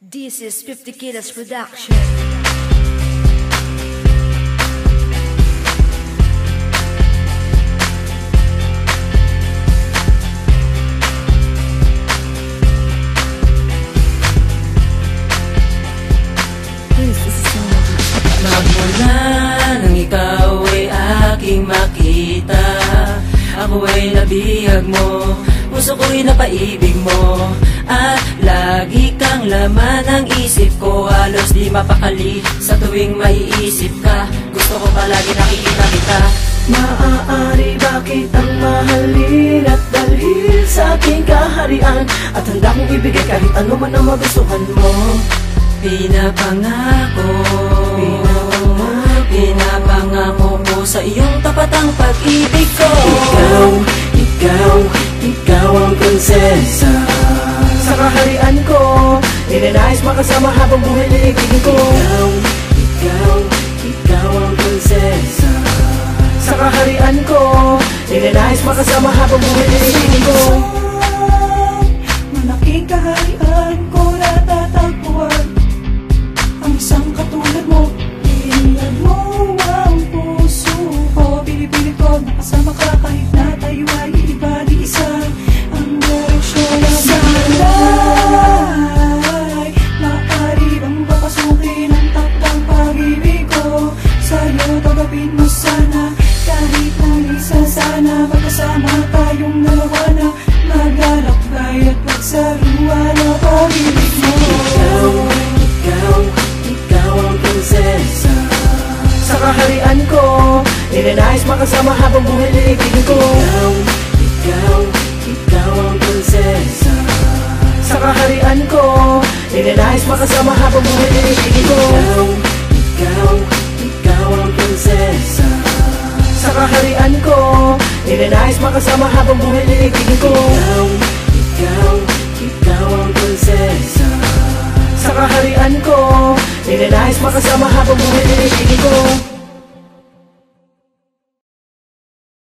This is 50 Kilos Production. Magmula nang ikaw ay aking makita, ako ay nabihag mo, puso ko'y napaibig mo. At lagi kang laman ng isip ko, halos di mapakali sa tuwing maiisip ka. Gusto ko palagi nakikita kita. Maaari ba kitang mahalin at dalhin sa aking kaharian, at handa kong ibigay kahit ano man ang magustuhan mo. Pinapangako ko sa iyong tapat ang pag-ibig ko. Ikaw ang prinsesa sa kaharian ko, ninanais makasama habang buhay liigigin ko. Ikaw ang prinsesa sa kaharian ko, ninanais makasama habang buhay liigigin ko. Malaking kaharian ko natatagpuan, ang isang katulad mo, inilad mo ang puso ko. Pinipilit ko nakasama ka kahit na tayo ay iba di isa. Ang direksyon ng buhay, maaari bang papasukin ang takdang pag-ibig ko sa'yo? Tagapin mo sana, kahit na isa sana, magkasama tayong dalawa na maglalakbay at pagsaluhan ang pag-ibig mo. Ikaw ang prinsesa sa kaharian ko, ninanais makasama habang buhay liigigin ko. Ikaw ang prinsesa sa kaharian ko, ninanais makasama habang buhay liigigin ko. Ikaw ang prinsesa sa kaharian ko, ninanais makasama habang buhay liigigin ko. Ikaw ang prinsesa sa kaharian ko, ninanais makasama habang buhay liigigin ko.